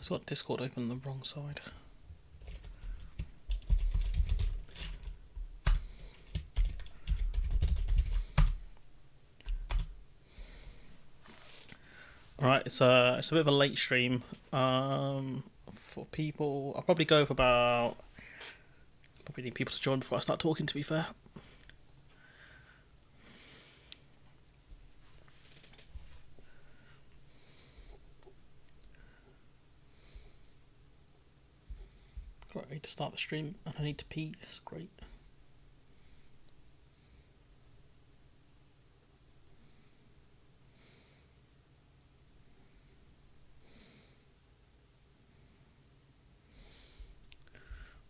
I've got Discord open on the wrong side. Alright, it's a bit of a late stream. For people, I'll probably go for about. Probably need people to join before I start talking. To be fair. Right, I need to start the stream and I need to pee. It's great.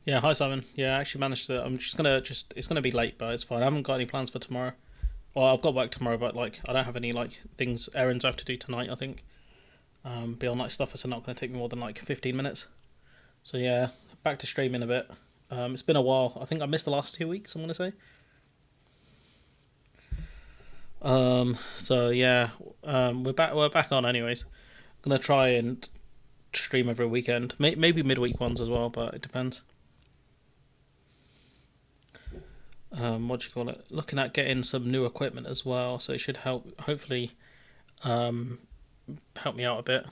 Yeah, hi Simon. Yeah, I actually managed to. I'm just gonna it's gonna be late, but it's fine. I haven't got any plans for tomorrow. Well, I've got work tomorrow, but like I don't have any like errands I have to do tonight. I think. Beyond that stuff, it's not going to take me more than like 15 minutes. So yeah, back to streaming a bit. It's been a while. I think I missed the last 2 weeks. I'm going to say. So yeah, we're back. We're back on, anyways. I'm gonna try and stream every weekend. Maybe midweek ones as well, but it depends. What do you call it? Looking at getting some new equipment as well, so it should help. Hopefully, help me out a bit.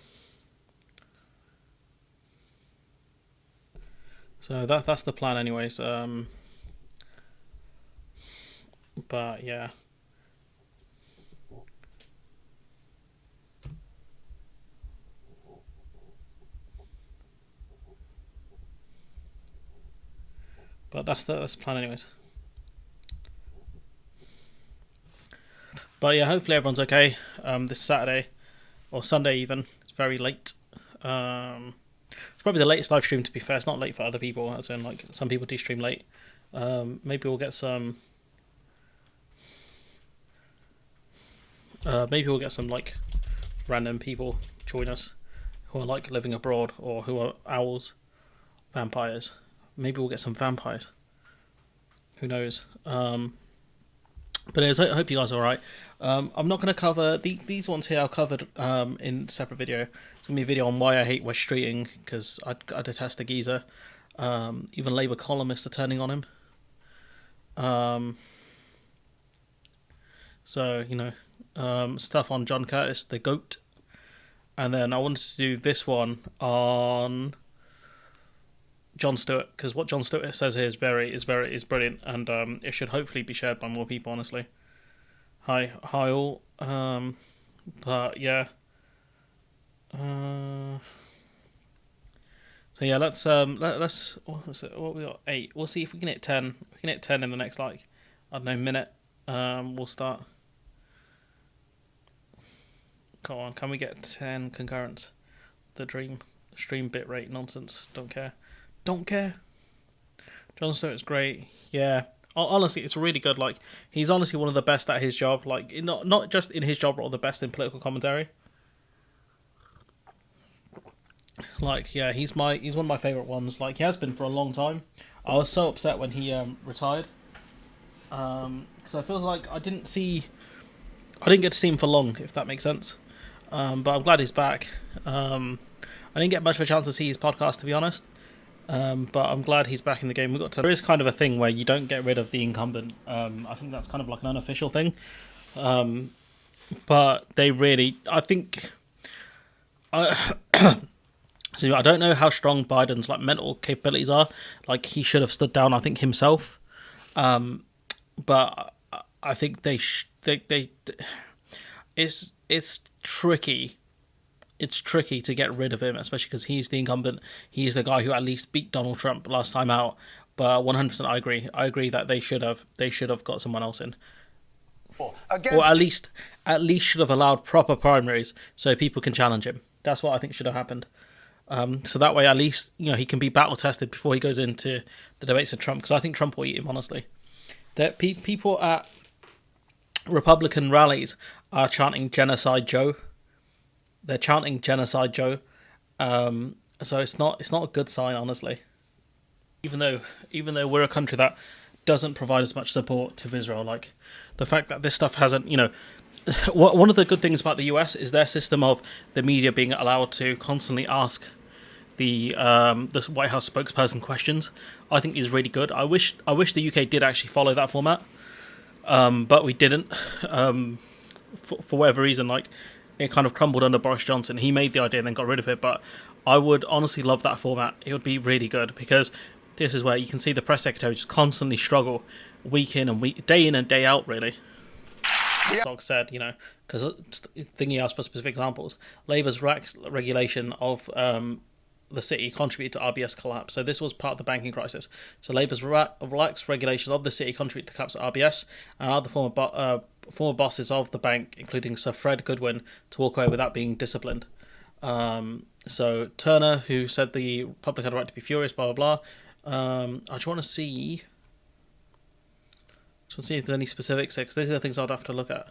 So that's the plan, anyways. But yeah. But that's the plan, anyways. But yeah, hopefully everyone's okay. This Saturday or Sunday even. It's very late. It's probably the latest live stream. To be fair, it's not late for other people. As in, like some people do stream late. Maybe we'll get some. Maybe we'll get some like random people join us who are like living abroad or who are owls, vampires. Maybe we'll get some vampires. Who knows? But anyways, I hope you guys are alright. I'm not going to cover these ones here. I'll covered in a separate video. It's going to be a video on why I hate West Streeting, because I detest the geezer. Even Labour columnists are turning on him. So, you know, stuff on John Curtis, the GOAT. And then I wanted to do this one on Jon Stewart, because what Jon Stewart says here is brilliant, and it should hopefully be shared by more people. Honestly, hi all. But yeah, so yeah, let's what we got 8. We'll see if we can hit 10. We can hit 10 in the next like I don't know minute. We'll start. Come on, can we get 10 concurrents? The stream bitrate nonsense. Don't care. Jon Stewart's great. Yeah, honestly, it's really good. Like, he's honestly one of the best at his job. Like, not just in his job, but the best in political commentary. Like, yeah, he's one of my favorite ones. Like, he has been for a long time. I was so upset when he retired, because I feel like I didn't get to see him for long, if that makes sense. But I'm glad he's back. I didn't get much of a chance to see his podcast, to be honest. But I'm glad he's back in the game. There is kind of a thing where you don't get rid of the incumbent. I think that's kind of like an unofficial thing. But they really, I think, so I don't know how strong Biden's like mental capabilities are. Like, he should have stood down, I think, himself. But I think it's tricky. It's tricky to get rid of him, especially because he's the incumbent. He's the guy who at least beat Donald Trump last time out. But 100%, I agree. I agree that they should have got someone else in, or at least should have allowed proper primaries so people can challenge him. That's what I think should have happened. So that way, at least, you know, he can be battle tested before he goes into the debates with Trump. Because I think Trump will eat him, honestly. That people at Republican rallies are chanting "Genocide Joe." They're chanting "Genocide Joe," so it's not a good sign, honestly. Even though we're a country that doesn't provide as much support to Israel, like the fact that this stuff hasn't, you know, one of the good things about the US is their system of the media being allowed to constantly ask the White House spokesperson questions, I think is really good. I wish the UK did actually follow that format, but we didn't. For whatever reason, like it kind of crumbled under Boris Johnson. He made the idea and then got rid of it. But I would honestly love that format. It would be really good because this is where you can see the press secretary just constantly struggle week in and week, day in and day out, really. Yeah. Doc said, because thinking asked for specific examples, Labour's regulation of the city contributed to RBS collapse. So this was part of the banking crisis. So Labour's relaxed regulation of the city contributed to the collapse of RBS, and other former bosses of the bank, including Sir Fred Goodwin, to walk away without being disciplined. So Turner, who said the public had a right to be furious, blah blah blah. I just want to see. If there's any specifics here, because these are the things I'd have to look at.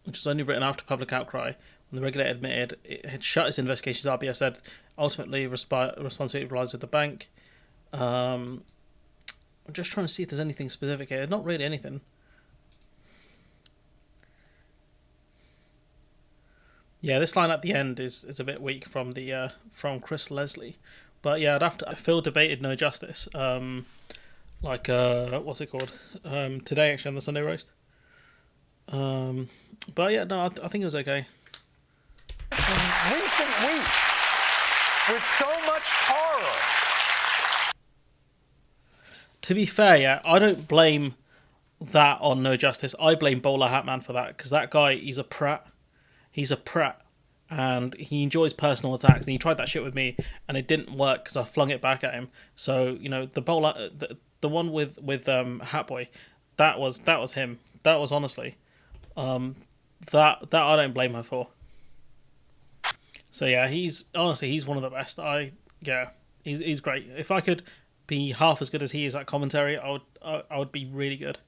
Which was only written after public outcry, when the regulator admitted it had shut its investigations. RBS said ultimately responsibility lies with the bank. I'm just trying to see if there's anything specific here. Not really anything. Yeah, this line at the end is a bit weak from the from Chris Leslie. But yeah, I'd have to. Phil debated no justice. What's it called? Today, actually, on the Sunday roast. But yeah, no, I think it was okay. Recent week with so much horror. To be fair, yeah, I don't blame that on no justice. I blame Bowler Hatman for that, because that guy, he's a prat. He's a prat. And he enjoys personal attacks, and he tried that shit with me, and it didn't work because I flung it back at him. So the bowler, the one with Hatboy, that was him. That was honestly, that I don't blame her for. So yeah, he's one of the best. He's great. If I could be half as good as he is at commentary, I would be really good,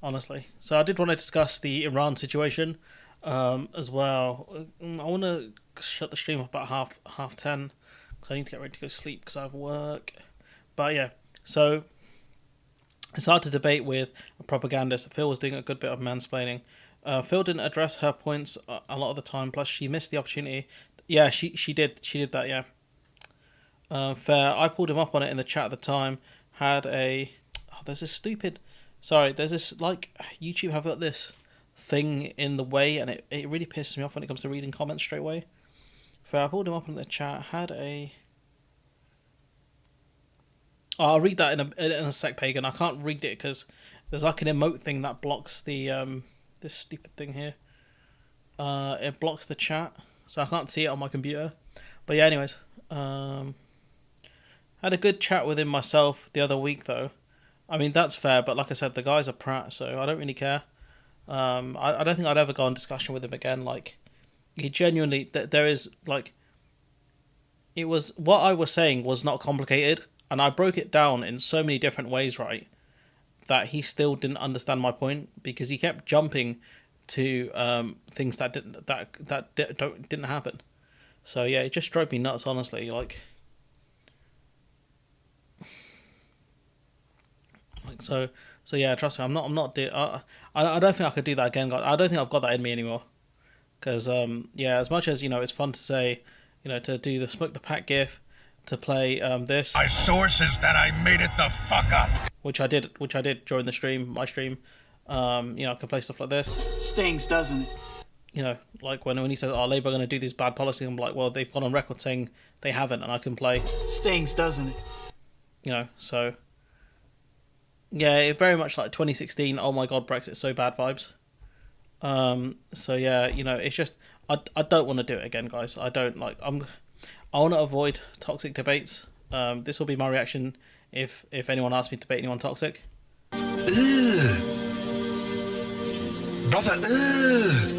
honestly. So I did want to discuss the Iran situation. As well, I want to shut the stream up about half 10 because I need to get ready to go sleep because I have work. But yeah, so it's hard to debate with a propagandist. Phil was doing a good bit of mansplaining. Phil didn't address her points a lot of the time. Plus, she missed the opportunity. Yeah, she did that. Yeah, fair. I pulled him up on it in the chat at the time. There's this YouTube have got this thing in the way, and it really pisses me off when it comes to reading comments straight away. I pulled him up in the chat. I'll read that in a sec, Pagan. I can't read it because there's like an emote thing that blocks the this stupid thing here. It blocks the chat, so I can't see it on my computer. But yeah, anyways, had a good chat with him myself the other week though. I mean, that's fair, but like I said, the guy's a prat, so I don't really care. I don't think I'd ever go on discussion with him again. Like, he genuinely, there is, like, it was, what I was saying was not complicated, and I broke it down in so many different ways, right, that he still didn't understand my point, because he kept jumping to things that didn't happen. So yeah, it just drove me nuts, honestly. So yeah, trust me, I don't think I could do that again, guys. I don't think I've got that in me anymore. Because yeah, as much as it's fun to say, to do the smoke the pack gif, to play this. My source is that I made it the fuck up. Which I did during the stream, my stream. I can play stuff like this. Stinks, doesn't it? Like when he says, "Oh, Labour are going to do this bad policy," I'm like, well, they've gone on record saying they haven't, and I can play. Stinks, doesn't it? So. Yeah, it very much like 2016. Oh my god, Brexit, so bad vibes. So yeah, it's just I don't want to do it again, guys. I don't like. I want to avoid toxic debates. This will be my reaction if anyone asks me to debate anyone toxic. Ugh. Brother, ugh.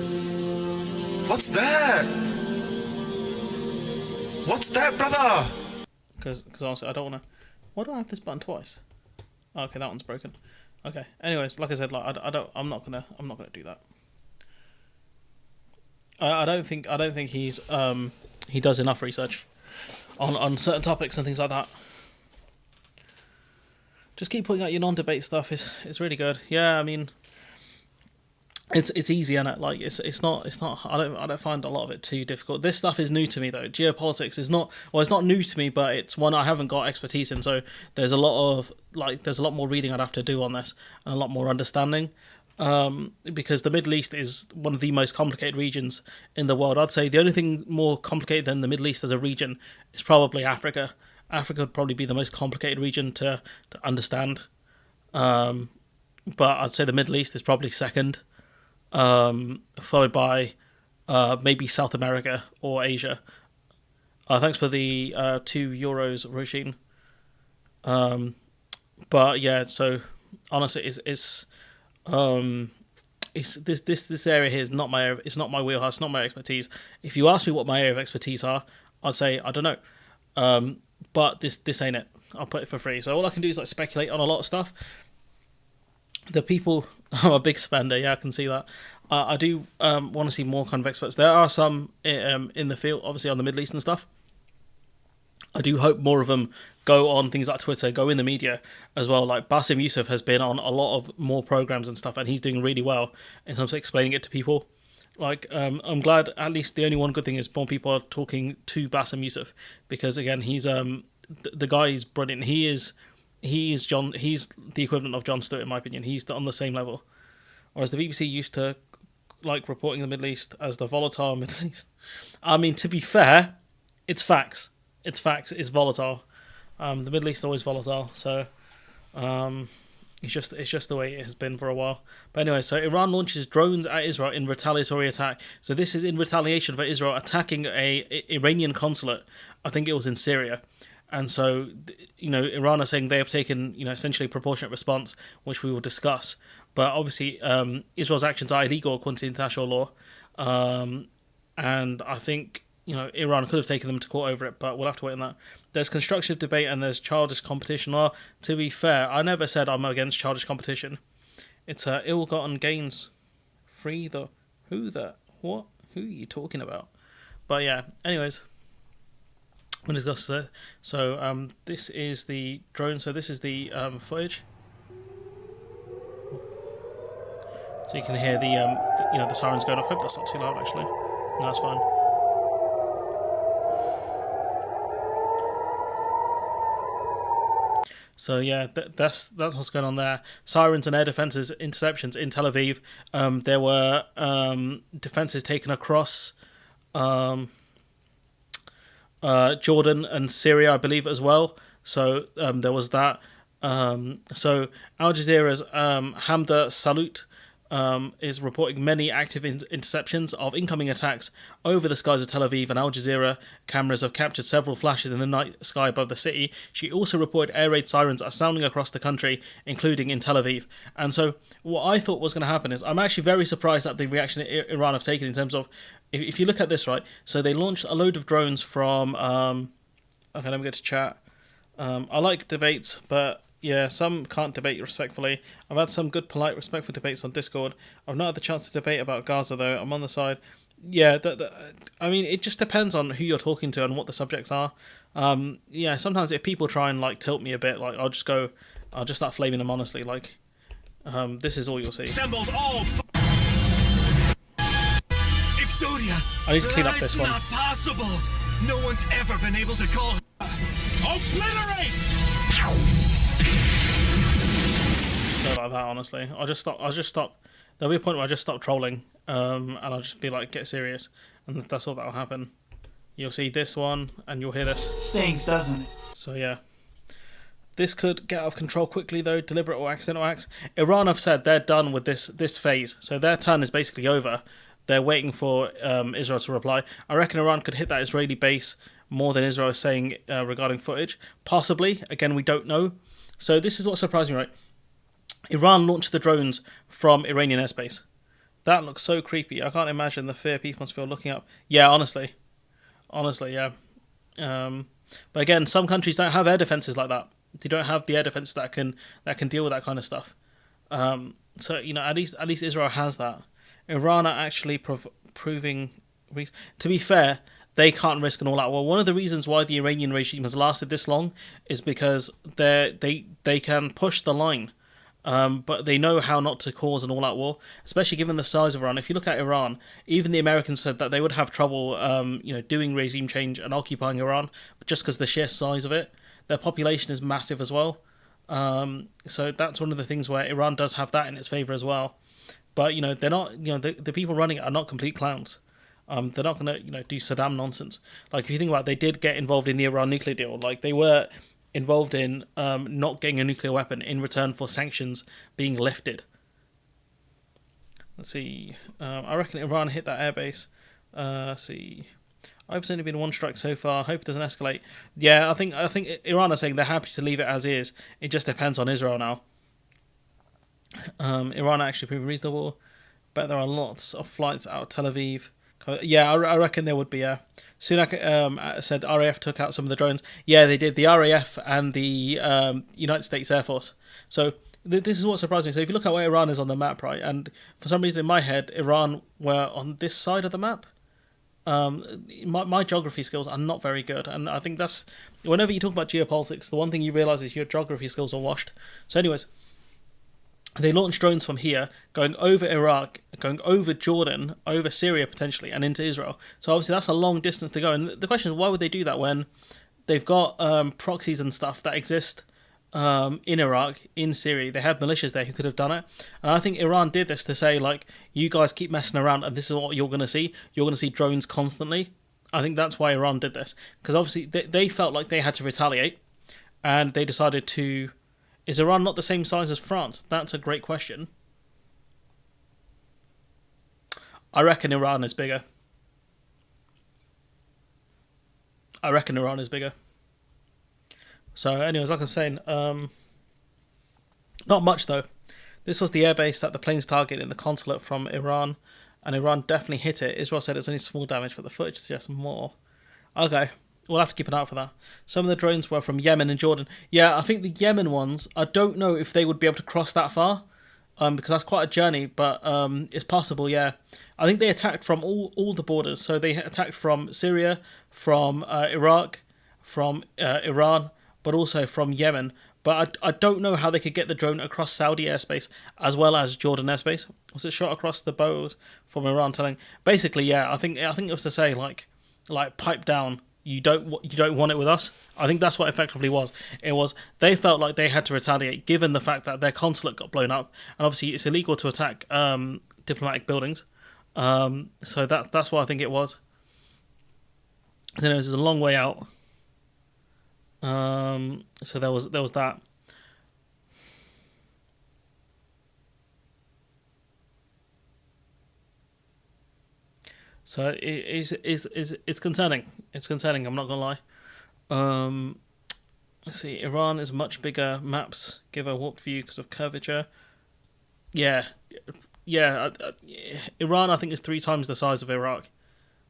What's that? What's that, brother? Because honestly, I don't want to. Why do I have this button twice? Okay, that one's broken. Okay. Anyways, like I said, like I'm not gonna do that. I don't think he's he does enough research on certain topics and things like that. Just keep putting out your non-debate stuff. It's really good. Yeah, I mean, It's easy, and like it's not I don't find a lot of it too difficult. This stuff is new to me though. Geopolitics is not, well, it's not new to me, but it's one I haven't got expertise in. So there's a lot more reading I'd have to do on this, and a lot more understanding. Because the Middle East is one of the most complicated regions in the world. I'd say the only thing more complicated than the Middle East as a region is probably Africa. Africa would probably be the most complicated region to understand. But I'd say the Middle East is probably second, followed by maybe South America or Asia. Thanks for the €2, Roshin. But yeah, so honestly, it's this area here is not my area, it's not my wheelhouse, not my expertise. If you ask me what my area of expertise are, I'd say I don't know. But this ain't it. I'll put it for free. So all I can do is like speculate on a lot of stuff. The people, I'm a big spender. Yeah, I can see that. I do want to see more kind of experts. There are some in the field, obviously on the Middle East and stuff. I do hope more of them go on things like Twitter, go in the media as well. Like Bassem Youssef has been on a lot of more programs and stuff, and he's doing really well in terms of explaining it to people. Like, I'm glad at least the only one good thing is more people are talking to Bassem Youssef, because again, he's the guy is brilliant. He's the equivalent of Jon Stewart in my opinion. He's on the same level. Whereas the BBC used to like reporting the Middle East as the volatile Middle East. I mean, to be fair, it's facts. It's facts. It's volatile. The Middle East is always volatile. So it's just the way it has been for a while. But anyway, so Iran launches drones at Israel in retaliatory attack. So this is in retaliation for Israel attacking a Iranian consulate. I think it was in Syria. And so, Iran are saying they have taken, essentially a proportionate response, which we will discuss. But obviously, Israel's actions are illegal according to international law. And I think, Iran could have taken them to court over it, but we'll have to wait on that. There's constructive debate and there's childish competition. Well, to be fair, I never said I'm against childish competition. It's ill-gotten gains. What? Who are you talking about? But yeah, anyways. We'll discuss it. So this is the drone. So this is the footage. So you can hear the sirens going off. Hope that's not too loud actually. No, that's fine. So yeah, that's what's going on there. Sirens and air defences interceptions in Tel Aviv. There were defences taken across Jordan and Syria, I believe, as well. So there was that. So Al Jazeera's Hamda Salut is reporting many active interceptions of incoming attacks over the skies of Tel Aviv, and Al Jazeera cameras have captured several flashes in the night sky above the city. She also reported air raid sirens are sounding across the country, including in Tel Aviv. And so what I thought was going to happen is, I'm actually very surprised at the reaction Iran have taken in terms of, if you look at this, right, so they launched a load of drones from, okay, let me go to chat. I like debates, but yeah, some can't debate respectfully. I've had some good, polite, respectful debates on Discord. I've not had the chance to debate about Gaza, though. I'm on the side. Yeah, I mean, it just depends on who you're talking to and what the subjects are. Yeah, sometimes if people try and, like, tilt me a bit, like, I'll just start flaming them honestly. Like, this is all you'll see. Assembled all. Exodia. I need to clean up this one. Not possible. No one's ever been able to call. Obliterate! Go like that, honestly. I'll just stop. There'll be a point where I just stop trolling, and I'll just be like, get serious, and that's all that'll happen. You'll see this one, and you'll hear this. Stings, doesn't it? So yeah, this could get out of control quickly, though. Deliberate or accidental acts. Iran have said they're done with this phase, so their turn is basically over. They're waiting for Israel to reply. I reckon Iran could hit that Israeli base more than Israel is saying regarding footage. Possibly. Again, we don't know. So this is what surprised me, right? Iran launched the drones from Iranian airspace. That looks so creepy. I can't imagine the fear people must feel looking up. Yeah, honestly, yeah. But again, some countries don't have air defenses like that. They don't have the air defenses that can deal with that kind of stuff. So at least Israel has that. Iran are actually proving. To be fair, they can't risk an all-out war. One of the reasons why the Iranian regime has lasted this long is because they can push the line. But they know how not to cause an all-out war, especially given the size of Iran. If you look at Iran, even the Americans said that they would have trouble, doing regime change and occupying Iran, just because the sheer size of it. Their population is massive as well. So that's one of the things where Iran does have that in its favor as well. But they're not. The people running it are not complete clowns. They're not going to do Saddam nonsense. Like, if you think about it, they did get involved in the Iran nuclear deal. Like, they were involved in not getting a nuclear weapon in return for sanctions being lifted. Let's see. I reckon Iran hit that airbase. Let's see. I hope it's only been one strike so far. I hope it doesn't escalate. Yeah, I think Iran are saying they're happy to leave it as is. It just depends on Israel now. Iran are actually proving reasonable, but there are lots of flights out of Tel Aviv. Yeah, I reckon there would be. Sunak said RAF took out some of the drones. Yeah, they did. The RAF and the United States Air Force. So this is what surprised me. So if you look at where Iran is on the map, right, and for some reason in my head, Iran were on this side of the map. My geography skills are not very good, and I think that's whenever you talk about geopolitics, the one thing you realise is your geography skills are washed. So anyways, they launched drones from here, going over Iraq, going over Jordan, over Syria potentially, and into Israel. So obviously that's a long distance to go. And the question is, why would they do that when they've got proxies and stuff that exist in Iraq, in Syria? They have militias there who could have done it. And I think Iran did this to say, like, you guys keep messing around and this is what you're going to see. You're going to see drones constantly. I think that's why Iran did this. Because obviously they felt like they had to retaliate, and they decided to... Is Iran not the same size as France? That's a great question. I reckon Iran is bigger. So anyways, like I'm saying, not much though. This was the airbase that the planes targeted in the consulate from Iran, and Iran definitely hit it. Israel said it was only small damage, but the footage suggests more. Okay. We'll have to keep an eye out for that. Some of the drones were from Yemen and Jordan. Yeah, I think the Yemen ones, I don't know if they would be able to cross that far, because that's quite a journey, but it's possible, yeah. I think they attacked from all the borders. So they attacked from Syria, from Iraq, from Iran, but also from Yemen. But I don't know how they could get the drone across Saudi airspace as well as Jordan airspace. Was it shot across the bows from Iran? Basically, yeah. I think it was to say like pipe down. You don't want it with us. I think that's what effectively was. It was they felt like they had to retaliate given the fact that their consulate got blown up, and obviously it's illegal to attack diplomatic buildings. So that's what I think it was. There's a long way out. So there was that. So it's concerning. It's concerning. I'm not gonna lie. Let's see. Iran is much bigger. Maps give a warped view because of curvature. Yeah. Iran, I think, is 3 times the size of Iraq.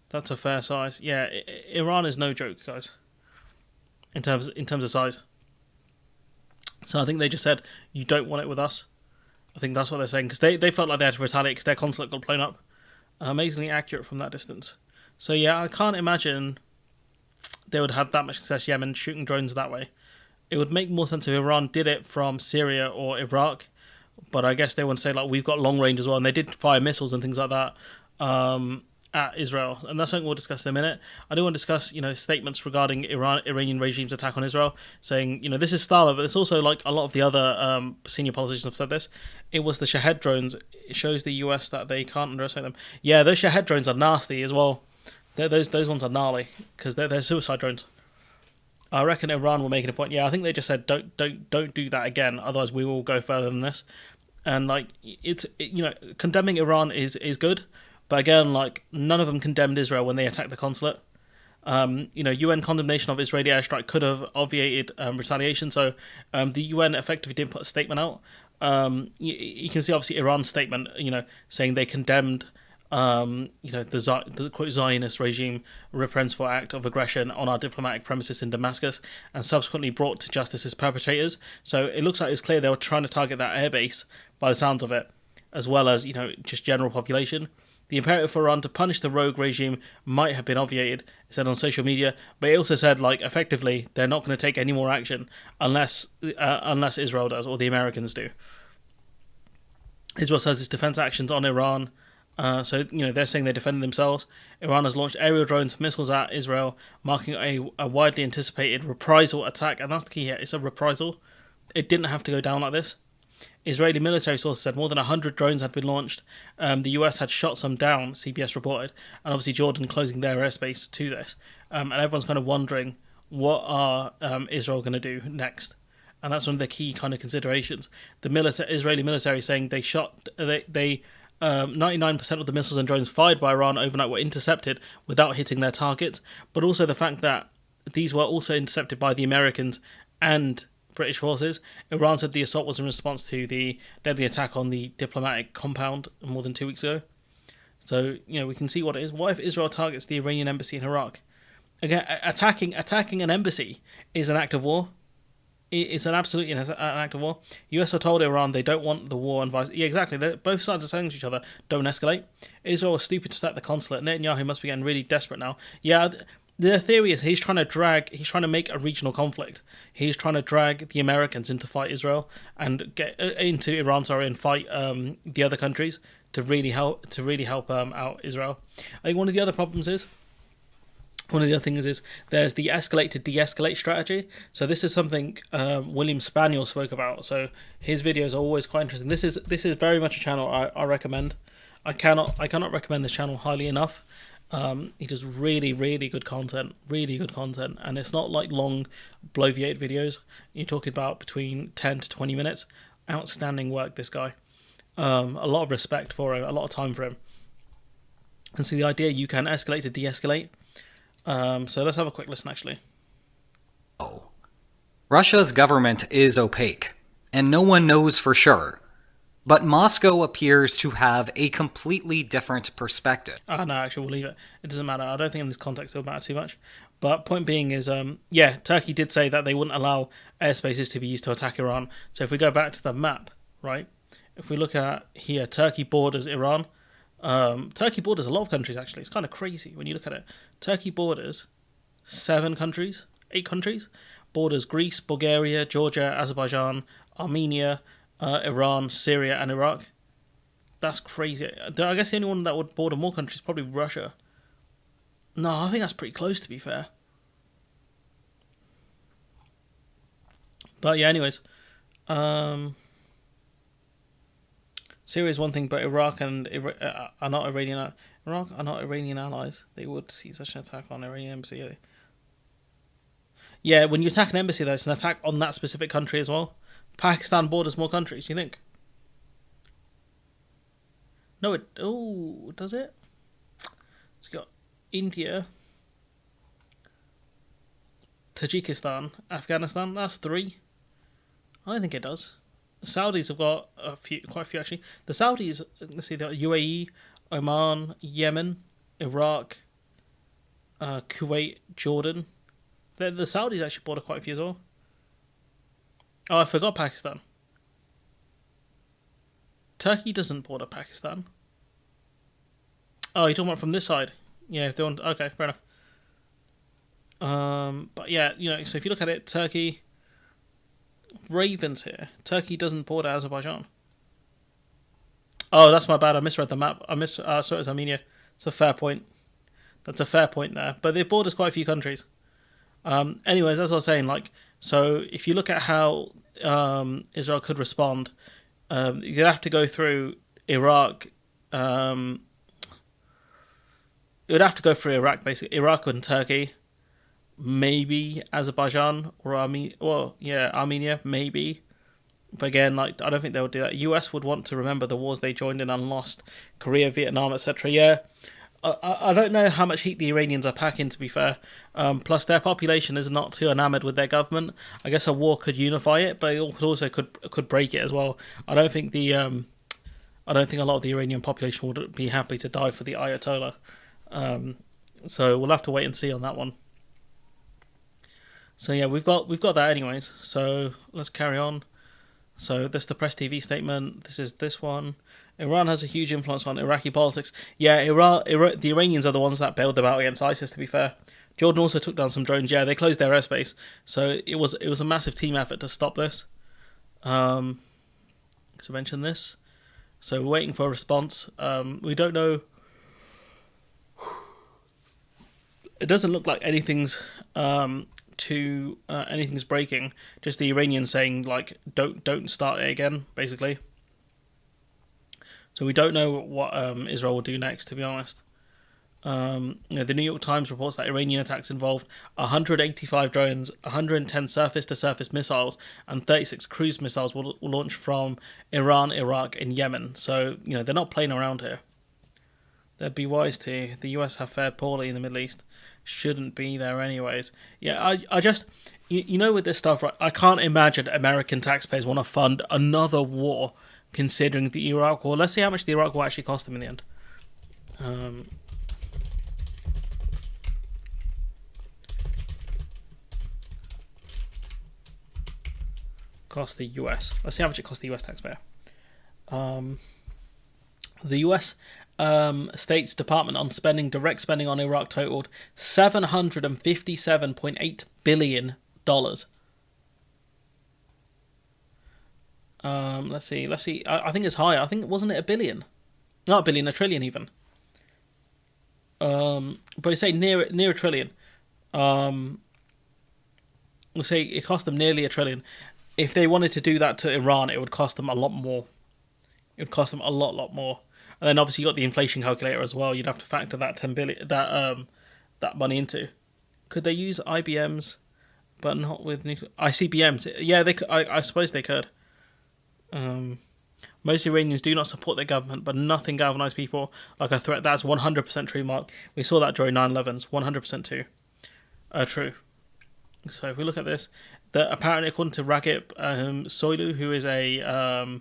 That's a fair size. Yeah, Iran is no joke, guys. In terms of size. So I think they just said you don't want it with us. I think that's what they're saying because they felt like they had to retaliate because their consulate got blown up. Amazingly accurate from that distance. So yeah, I can't imagine they would have that much success Yemen shooting drones that way. It would make more sense if Iran did it from Syria or Iraq, but I guess they want to say like we've got long range as well, and they did fire missiles and things like that at Israel, and that's something we'll discuss in a minute. I do want to discuss statements regarding Iranian regime's attack on Israel, saying this is Starmer, but it's also like a lot of the other senior politicians have said this. It was the Shahed drones. It shows the US that they can't underestimate them. Yeah, those Shahed drones are nasty as well. Those ones are gnarly because they're suicide drones. I reckon Iran will make it a point. Yeah, I think they just said don't do that again, otherwise we will go further than this. And like condemning Iran is good. But again, like none of them condemned Israel when they attacked the consulate. UN condemnation of Israeli airstrike could have obviated retaliation. So the UN effectively didn't put a statement out. You can see obviously Iran's statement, saying they condemned, the quote Zionist regime reprehensible act of aggression on our diplomatic premises in Damascus, and subsequently brought to justice its perpetrators. So it looks like it's clear they were trying to target that airbase by the sounds of it, as well as just general population. The imperative for Iran to punish the rogue regime might have been obviated, it said on social media, but it also said, effectively, they're not going to take any more action unless Israel does or the Americans do. Israel says its defense actions on Iran. So, they're saying they defended themselves. Iran has launched aerial drones and missiles at Israel, marking a widely anticipated reprisal attack. And that's the key here. It's a reprisal. It didn't have to go down like this. Israeli military sources said more than 100 drones had been launched. The US had shot some down, CBS reported. And obviously Jordan closing their airspace to this. And everyone's kind of wondering, what are Israel going to do next? And that's one of the key kind of considerations. The Israeli military saying 99% of the missiles and drones fired by Iran overnight were intercepted without hitting their targets, but also the fact that these were also intercepted by the Americans and British forces. Iran said the assault was in response to the deadly attack on the diplomatic compound more than 2 weeks ago. So, we can see what it is. What if Israel targets the Iranian embassy in Iraq? Again, attacking an embassy is an act of war. It's absolutely an act of war. US have told Iran they don't want the war and vice. Yeah, exactly. Both sides are saying to each other, don't escalate. Israel was stupid to set the consulate. Netanyahu must be getting really desperate now. Yeah, the theory is he's trying to make a regional conflict. He's trying to drag the Americans in to fight Israel and get into Iran, and fight the other countries to really help out Israel. I think one of the other things is there's the escalate to de-escalate strategy. So this is something William Spaniel spoke about. So his videos are always quite interesting. This is very much a channel I recommend. I cannot recommend this channel highly enough. He does really, really good content, and it's not like long bloviate videos. You're talking about between 10 to 20 minutes. Outstanding work, this guy. A lot of respect for him, a lot of time for him. And so the idea you can escalate to de-escalate. So let's have a quick listen, actually. Russia's government is opaque, and no one knows for sure. But Moscow appears to have a completely different perspective. No, actually, we'll leave it. It doesn't matter. I don't think in this context it will matter too much. But point being is, Turkey did say that they wouldn't allow airspaces to be used to attack Iran. So if we go back to the map, right? If we look at here, Turkey borders Iran. Turkey borders a lot of countries, actually. It's kind of crazy when you look at it. Turkey borders 8 countries. Borders Greece, Bulgaria, Georgia, Azerbaijan, Armenia, Iran, Syria, and Iraq. That's crazy. I guess the only one that would border more countries is probably Russia. No, I think that's pretty close, to be fair. But yeah, anyways. Syria is one thing, but Iraq and are not Iranian. Iraq are not Iranian allies. They would see such an attack on Iranian embassy. Yeah, when you attack an embassy, though, it's an attack on that specific country as well. Pakistan borders more countries. Do you think? No, does it? So you got India, Tajikistan, Afghanistan. That's 3. I don't think it does. The Saudis have got quite a few actually. The Saudis, let's see, the UAE, Oman, Yemen, Iraq, Kuwait, Jordan. The Saudis actually border quite a few as well. Oh, I forgot Pakistan. Turkey doesn't border Pakistan. Oh, you're talking about from this side? Yeah, if they want. Okay, fair enough. But yeah, so if you look at it, Turkey. Ravens here. Turkey doesn't border Azerbaijan. Oh, that's my bad. I misread the map. So it's Armenia. It's a fair point. That's a fair point there. But it borders quite a few countries. Anyways, as I was saying, so if you look at how Israel could respond, you'd have to go through Iraq. It would have to go through Iraq, basically. Iraq and Turkey. Maybe Azerbaijan or Armenia. Well, yeah, Armenia, maybe. But again, I don't think they would do that. US would want to remember the wars they joined in and lost. Korea, Vietnam, etc. Yeah. I don't know how much heat the Iranians are packing, to be fair. Plus, their population is not too enamoured with their government. I guess a war could unify it, but it could break it as well. I don't think a lot of the Iranian population would be happy to die for the Ayatollah. So we'll have to wait and see on that one. So yeah, we've got that anyways. So let's carry on. So this is the Press TV statement. This is this one. Iran has a huge influence on Iraqi politics. Yeah, the Iranians are the ones that bailed them out against ISIS, to be fair. Jordan also took down some drones. Yeah, they closed their airspace. So it was a massive team effort to stop this. So mention this. So we're waiting for a response. We don't know. It doesn't look like anything's anything's breaking. Just the Iranians saying like don't start it again, basically. So we don't know what Israel will do next, to be honest. The New York Times reports that Iranian attacks involved 185 drones, 110 surface-to-surface missiles, and 36 cruise missiles were launched from Iran, Iraq, and Yemen. So they're not playing around here. They'd be wise to. The US have fared poorly in the Middle East. Shouldn't be there anyways. Yeah, I just with this stuff, right? I can't imagine American taxpayers want to fund another war, considering the Iraq War. Let's see how much the Iraq War actually cost them in the end. Cost the US. Let's see how much it cost the US taxpayer. The US State's Department on direct spending on Iraq totaled $757.8 billion. Let's see. I think it's higher. I think wasn't it a billion? Not a billion, a trillion even. But we say near a trillion. We'll say it cost them nearly a trillion. If they wanted to do that to Iran, it would cost them a lot more. It would cost them a lot more. And then obviously you got the inflation calculator as well. You'd have to factor that 10 billion that money into. Could they use IBMs, but not with ICBMs? Yeah, they could. I suppose they could. Most Iranians do not support their government, but nothing galvanized people like a threat. That's 100% true, Mark. We saw that during 9/11s. 100% true. So if we look at this, apparently according to Ragip Soylu, who is a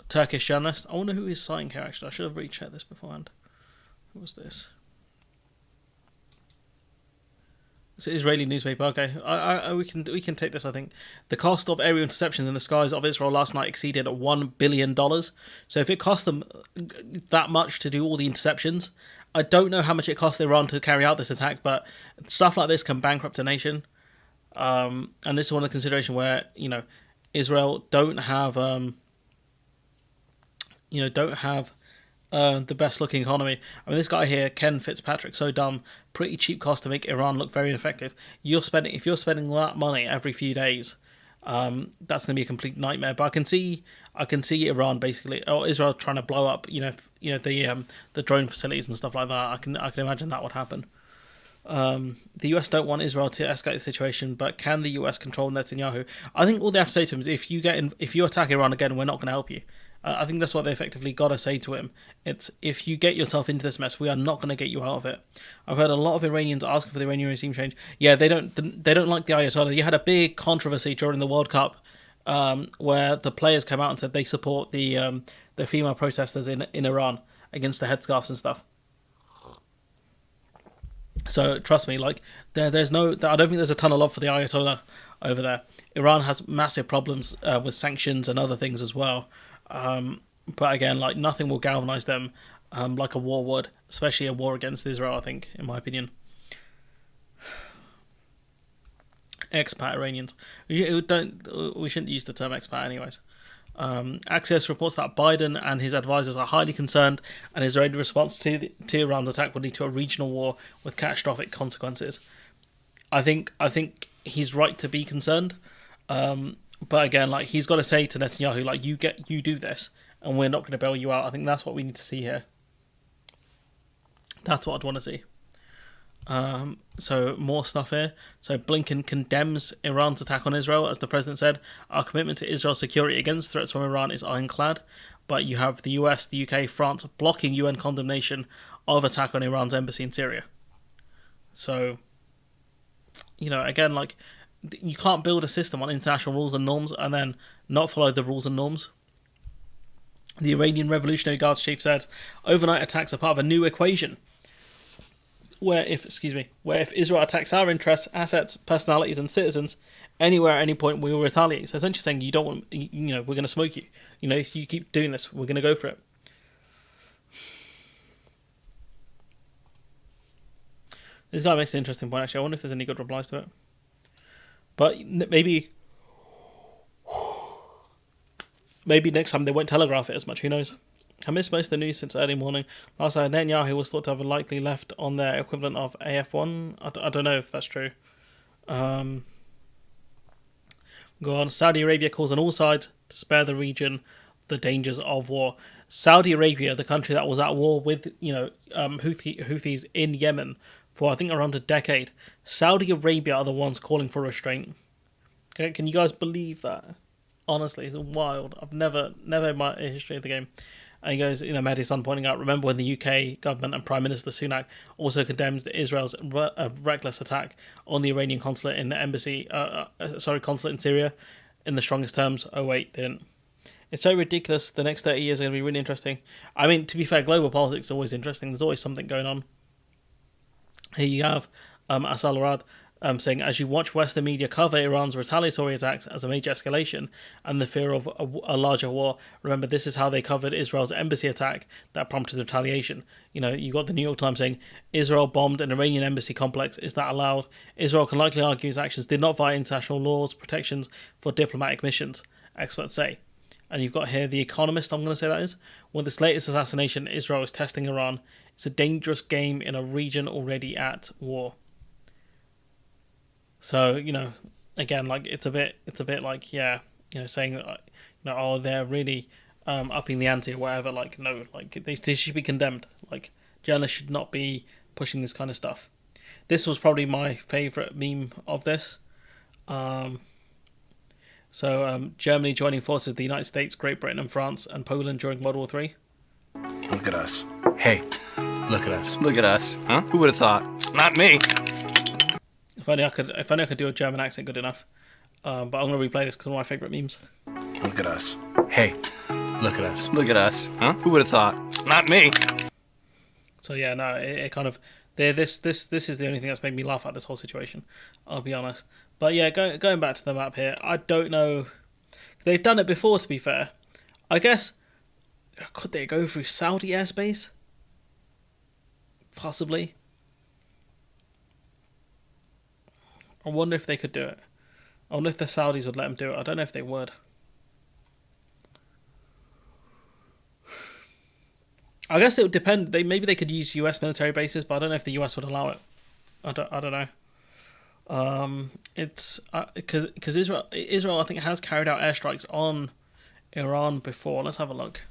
Turkish journalist, I wonder who he's citing here actually. I should have rechecked this beforehand. Who was this? It's an Israeli newspaper. Okay, we can take this. I think the cost of aerial interceptions in the skies of Israel last night exceeded $1 billion. So if it cost them that much to do all the interceptions, I don't know how much it cost Iran to carry out this attack. But stuff like this can bankrupt a nation. And this is one of the considerations where Israel don't have the best looking economy. I mean, this guy here, Ken Fitzpatrick, so dumb, pretty cheap cost to make Iran look very ineffective. If you're spending that money every few days, that's going to be a complete nightmare. But I can see Iran basically, or Israel trying to blow up, the drone facilities and stuff like that. I can imagine that would happen. The US don't want Israel to escalate the situation, but can the US control Netanyahu? I think all they have to say to him is, if you attack Iran again, we're not going to help you. I think that's what they effectively got to say to him. It's, if you get yourself into this mess, we are not going to get you out of it. I've heard a lot of Iranians asking for the Iranian regime change. Yeah, they don't like the Ayatollah. You had a big controversy during the World Cup where the players came out and said they support the female protesters in Iran against the headscarves and stuff. So trust me, there's no. I don't think there's a ton of love for the Ayatollah over there. Iran has massive problems with sanctions and other things as well. But again, nothing will galvanize them like a war would, especially a war against Israel, I think, in my opinion. Expat Iranians. We shouldn't use the term expat anyways. Axios reports that Biden and his advisors are highly concerned, and Israeli response to Iran's attack would lead to a regional war with catastrophic consequences. I think he's right to be concerned. But again, he's got to say to Netanyahu, you do this, and we're not going to bail you out. I think that's what we need to see here. That's what I'd want to see. So more stuff here. So Blinken condemns Iran's attack on Israel. As the president said, our commitment to Israel's security against threats from Iran is ironclad. But you have the US, the UK, France blocking UN condemnation of attack on Iran's embassy in Syria. So, again, you can't build a system on international rules and norms and then not follow the rules and norms. The Iranian Revolutionary Guards chief said, overnight attacks are part of a new equation where if Israel attacks our interests, assets, personalities and citizens anywhere at any point, we will retaliate. So essentially saying, you don't want, we're going to smoke you. If you keep doing this, we're going to go for it. This guy makes an interesting point, actually. I wonder if there's any good replies to it. But maybe Maybe next time they won't telegraph it as much. Who knows? I missed most of the news since early morning. Last night, Netanyahu was thought to have likely left on their equivalent of AF1. I don't know if that's true. Go on. Saudi Arabia calls on all sides to spare the region the dangers of war. Saudi Arabia, the country that was at war with Houthis in Yemen for I think around a decade. Saudi Arabia are the ones calling for restraint. Okay, can you guys believe that? Honestly, it's wild. I've never in my history of the game. And he goes, Mehdi Hassan pointing out, remember when the UK government and Prime Minister Sunak also condemns Israel's reckless attack on the Iranian consulate in the consulate in Syria in the strongest terms? Oh wait, didn't. It's so ridiculous. The next 30 years are going to be really interesting. I mean, to be fair, global politics is always interesting. There's always something going on. Here you have Asal Arad saying, as you watch Western media cover Iran's retaliatory attacks as a major escalation and the fear of a larger war, remember this is how they covered Israel's embassy attack that prompted retaliation. You got the New York Times saying, Israel bombed an Iranian embassy complex. Is that allowed? Israel can likely argue its actions did not violate international laws, protections for diplomatic missions, experts say. And you've got here The Economist, I'm going to say that is. With this latest assassination, Israel is testing Iran. It's a dangerous game in a region already at war. So, again, like it's a bit like, yeah, saying that, oh, they're really upping the ante or whatever. Like, no, like they should be condemned. Like, journalists should not be pushing this kind of stuff. This was probably my favourite meme of this. Germany joining forces with the United States, Great Britain and France and Poland during World War III. Look at us. Hey, look at us. Look at us. Huh? Who would have thought? Not me. If only I could do a German accent good enough. But I'm going to replay this because one of my favourite memes. Look at us. Hey, look at us. Look at us. Huh? Who would have thought? Not me. So yeah, no, it kind of... This is the only thing that's made me laugh at this whole situation. I'll be honest. But yeah, going back to the map here, I don't know. They've done it before, to be fair. I guess, could they go through Saudi airspace? Possibly. I wonder if they could do it. I wonder if the Saudis would let them do it. I don't know if they would. I guess it would depend. Maybe they could use US military bases, but I don't know if the US would allow it. I don't know. It's because Israel I think has carried out airstrikes on Iran before. Let's have a look.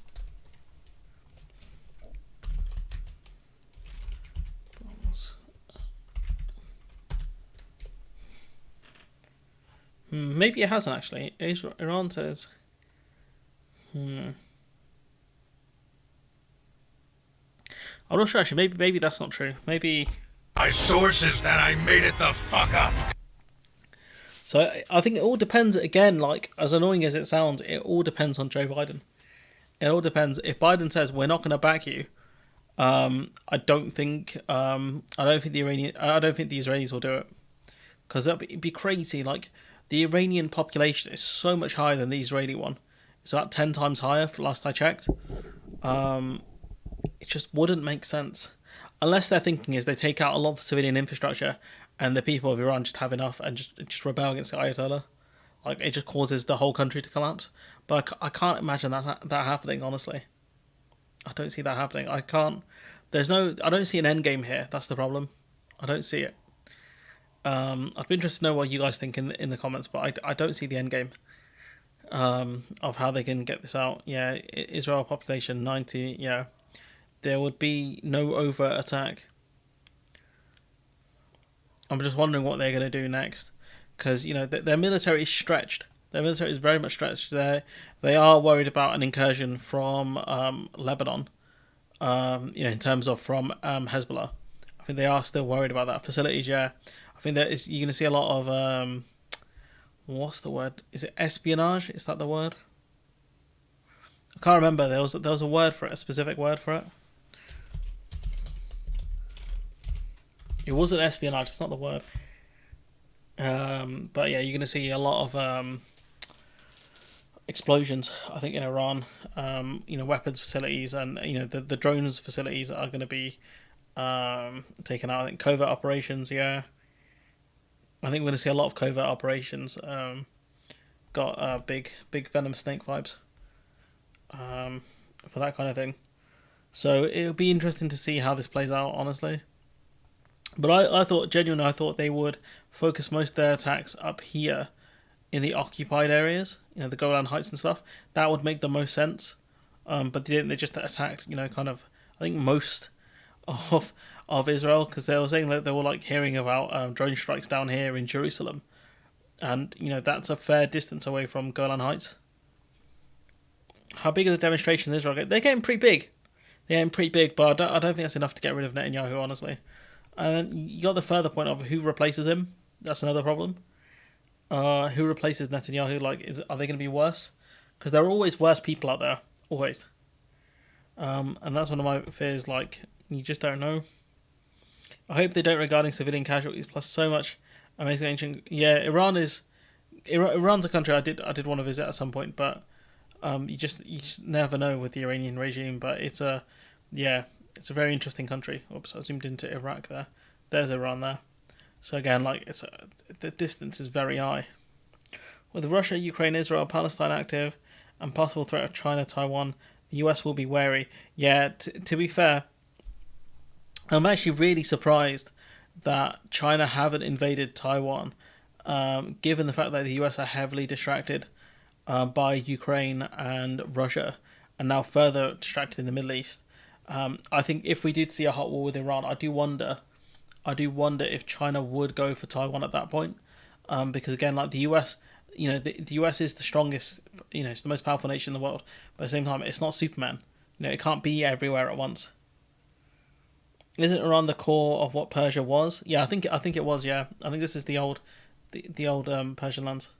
Maybe it hasn't actually. Iran says. I'm not sure actually. Maybe that's not true. Maybe. My source is that I made it the fuck up. So I think it all depends, again, like, as annoying as it sounds, it all depends on Joe Biden. It all depends. If Biden says, we're not going to back you, I don't think the Israelis will do it. Because it'd be crazy. Like, the Iranian population is so much higher than the Israeli one. It's about 10 times higher, last I checked. It just wouldn't make sense. Unless their thinking is they take out a lot of civilian infrastructure and the people of Iran just have enough and just rebel against the Ayatollah. Like, it just causes the whole country to collapse. But I can't imagine that happening, honestly. I don't see that happening. I don't see an end game here. That's the problem. I don't see it. I'd be interested to know what you guys think in the comments, but I don't see the end game of how they can get this out. Yeah, Israel population 90, yeah. There would be no overt attack. I'm just wondering what they're going to do next. Because, their military is stretched. Their military is very much stretched. They are worried about an incursion from Lebanon. In terms of from Hezbollah. I think they are still worried about that. Facilities, yeah. I think you're going to see a lot of... what's the word? Is it espionage? Is that the word? I can't remember. There was a word for it, a specific word for it. It wasn't espionage, it's not the word. But yeah, you're going to see a lot of explosions, I think, in Iran. Weapons facilities and, the drones facilities are going to be taken out. I think covert operations, yeah. I think we're going to see a lot of covert operations. Got big Venom Snake vibes. for that kind of thing. So it'll be interesting to see how this plays out, honestly. But I thought, genuinely, I thought they would focus most of their attacks up here in the occupied areas, the Golan Heights and stuff. That would make the most sense. But they didn't. They just attacked, kind of, I think, most of Israel, because they were saying that they were like hearing about drone strikes down here in Jerusalem, and that's a fair distance away from Golan Heights. How big are the demonstrations in Israel? They're getting pretty big. But I don't think that's enough to get rid of Netanyahu, honestly. And then you got the further point of who replaces him. That's another problem. Who replaces Netanyahu? Are they going to be worse? Because there are always worse people out there, always. And that's one of my fears. You just don't know. I hope they don't regarding civilian casualties. Plus, so much amazing ancient. Yeah, Iran's a country I did want to visit at some point, but you just never know with the Iranian regime. But it's a very interesting country. Oops, I zoomed into Iraq there. There's Iran there. So again, the distance is very high. With Russia, Ukraine, Israel, Palestine active, and possible threat of China, Taiwan, the US will be wary. Yeah, to be fair, I'm actually really surprised that China haven't invaded Taiwan, given the fact that the US are heavily distracted by Ukraine and Russia, and now further distracted in the Middle East. I think if we did see a hot war with Iran, I do wonder if China would go for Taiwan at that point, because again, the US, the US is the strongest, it's the most powerful nation in the world, but at the same time, it's not Superman. It can't be everywhere at once. Isn't Iran the core of what Persia was? Yeah, I think it was. Yeah, I think this is the old Persian lands.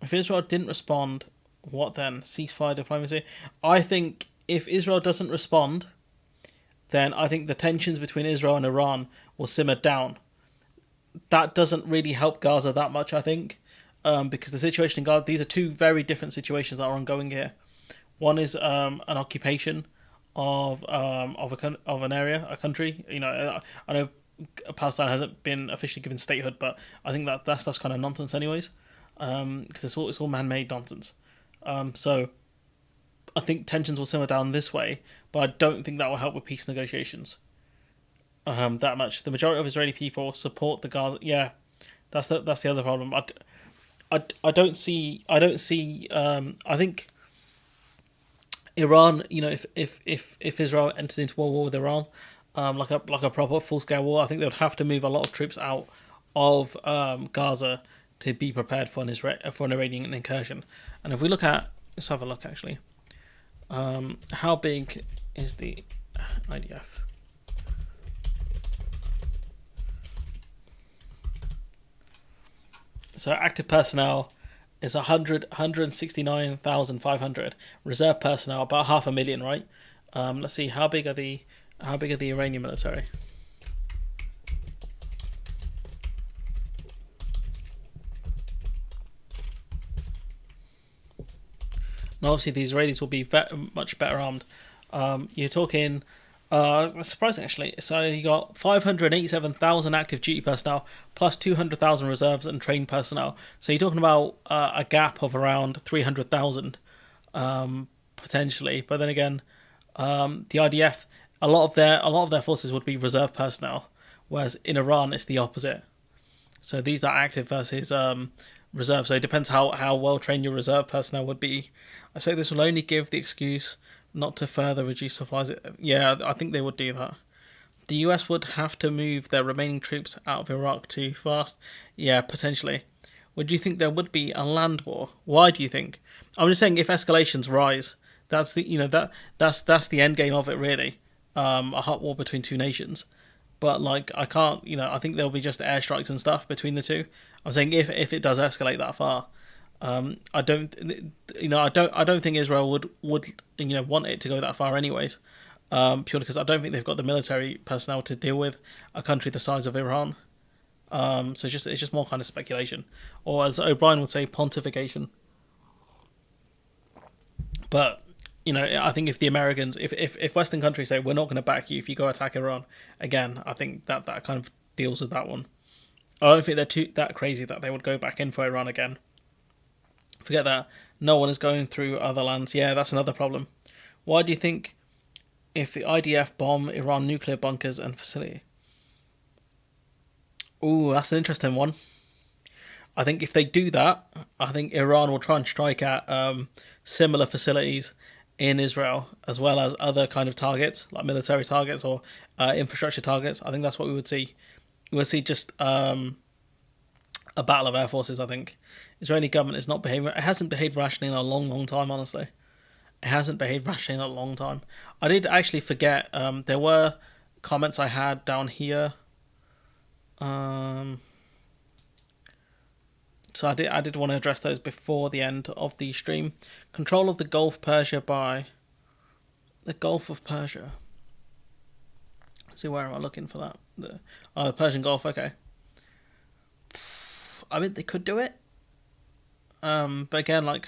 If Israel didn't respond, what then? Ceasefire diplomacy? I think if Israel doesn't respond, then I think the tensions between Israel and Iran will simmer down. That doesn't really help Gaza that much, I think, because the situation in Gaza, these are two very different situations that are ongoing here. One is an occupation of an area, a country. I know Palestine hasn't been officially given statehood, but I think that stuff's kind of nonsense, anyways, because it's all man-made nonsense. So I think tensions will simmer down this way, but I don't think that will help with peace negotiations. That much. The majority of Israeli people support the Gaza. Yeah, that's the other problem. I don't see. I think Iran. If Israel enters into war with Iran, like a proper full scale war, I think they would have to move a lot of troops out of Gaza to be prepared for an Iranian incursion. And if we let's have a look actually. How big is the IDF? So active personnel is 169,500. Reserve personnel about 500,000, right? Let's see how big are the Iranian military. Now, obviously, the Israelis will be much better armed. You're talking, surprising actually. So you got 587,000 active duty personnel plus 200,000 reserves and trained personnel. So you're talking about a gap of around 300,000 potentially. But then again, the IDF, a lot of their forces would be reserve personnel, whereas in Iran it's the opposite. So these are active versus reserve. So it depends how well trained your reserve personnel would be. I say this will only give the excuse not to further reduce supplies. Yeah, I think they would do that. The US would have to move their remaining troops out of Iraq too fast. Yeah, potentially. Would you think there would be a land war? Why do you think? I'm just saying if escalations rise, that's the that's the end game of it really. A hot war between two nations. But I can't, I think there'll be just airstrikes and stuff between the two. I'm saying if it does escalate that far, I don't think Israel would want it to go that far anyways. Purely because I don't think they've got the military personnel to deal with a country the size of Iran. So it's just more kind of speculation, or as O'Brien would say, pontification. But I think if the Americans, if Western countries say we're not going to back you if you go attack Iran, again, I think that kind of deals with that one. I don't think they're that crazy that they would go back in for Iran again. Forget that No one is going through other lands. Yeah, that's another problem. Why do you think if the IDF bomb Iran nuclear bunkers and facility? Ooh, that's an interesting one. I think if they do that, I think Iran will try and strike at similar facilities in Israel, as well as other kind of targets, like military targets or infrastructure targets. I think that's what we would see. We would see just a battle of air forces, I think. Israeli government is not behaving... It hasn't behaved rationally in a long, long time, honestly. It hasn't behaved rationally in a long time. I did actually forget, there were comments I had down here. So I did want to address those before the end of the stream. Control of the Gulf Persia by... The Gulf of Persia. Let's see, where am I looking for that? The Persian Gulf, okay. I mean, they could do it. But again, like...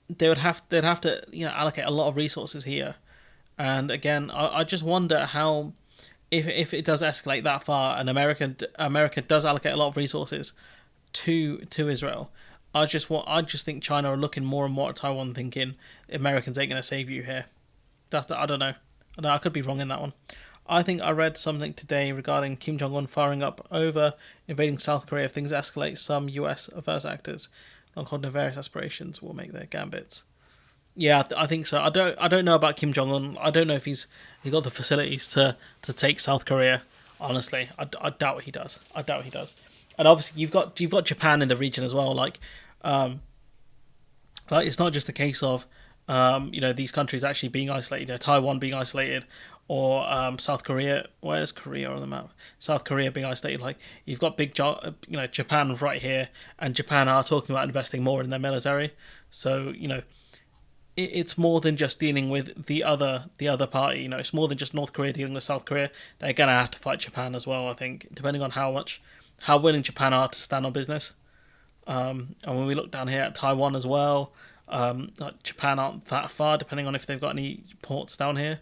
they'd have to, allocate a lot of resources here. And again, I just wonder how... If it does escalate that far and America does allocate a lot of resources to Israel, I just think China are looking more and more at Taiwan, thinking Americans ain't going to save you here. I don't know. I could be wrong in that one. I think I read something today regarding Kim Jong-un firing up over invading South Korea. If things escalate, some US averse actors on their various aspirations will make their gambits. Yeah, I think so. I don't know about Kim Jong-un. I don't know if he got the facilities to take South Korea. Honestly, I doubt he does. And obviously, you've got Japan in the region as well. Like it's not just a case of these countries actually being isolated. Taiwan being isolated, or South Korea. Where's Korea on the map? South Korea being isolated. Like, you've got Japan right here, and Japan are talking about investing more in their military. So it's more than just dealing with the other party. It's more than just North Korea dealing with South Korea. They're gonna have to fight Japan as well, I think, depending on how willing Japan are to stand on business. And when we look down here at Taiwan as well, Japan aren't that far, depending on if they've got any ports down here.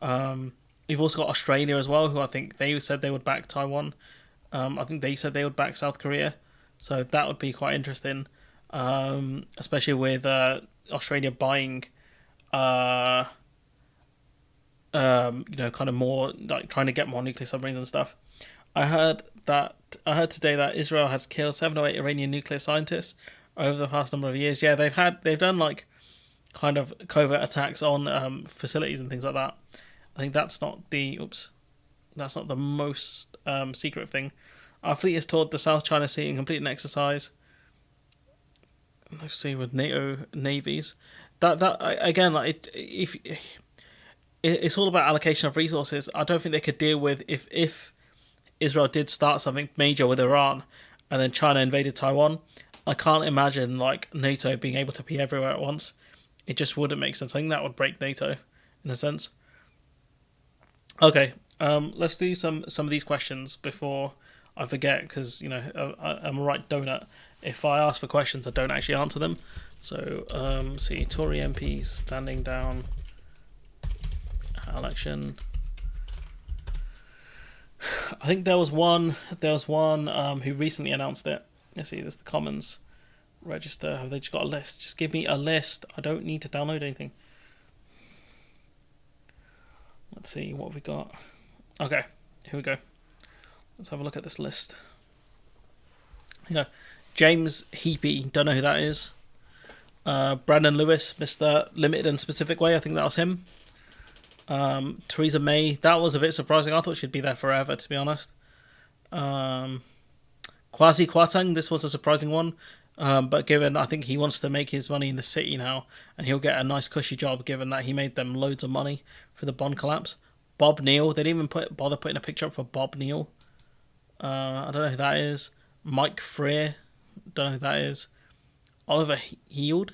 You've also got Australia as well, who I think they said they would back Taiwan. I think they said they would back South Korea, so that would be quite interesting, especially with Australia buying, kind of more, like, trying to get more nuclear submarines and stuff. I heard today that Israel has killed 7 or 8 Iranian nuclear scientists over the past number of years. Yeah, they've done like kind of covert attacks on facilities and things like that. I think that's not the most secret thing. Our fleet has toured the South China Sea and completed an exercise. Let's see, with NATO navies. That again, like, if it's all about allocation of resources. I don't think they could deal with if Israel did start something major with Iran, and then China invaded Taiwan. I can't imagine like NATO being able to be everywhere at once. It just wouldn't make sense. I think that would break NATO in a sense. Okay, let's do some of these questions before I forget, because I'm a right donut. If I ask for questions, I don't actually answer them. So, see, Tory MPs standing down election. I think there was one who recently announced it. Let's see, there's the Commons register. Have they just got a list? Just give me a list. I don't need to download anything. Let's see what we got. Okay, here we go. Let's have a look at this list. Here, James Heapy, don't know who that is. Brandon Lewis, Mr. Limited and Specific Way, I think that was him. Theresa May, that was a bit surprising. I thought she'd be there forever, to be honest. Kwasi Kwarteng, this was a surprising one. But given, I think he wants to make his money in the city now, and he'll get a nice cushy job, given that he made them loads of money for the bond collapse. Bob Neal, they didn't even bother putting a picture up for Bob Neal. I don't know who that is. Mike Freer, don't know who that is. Oliver Heald,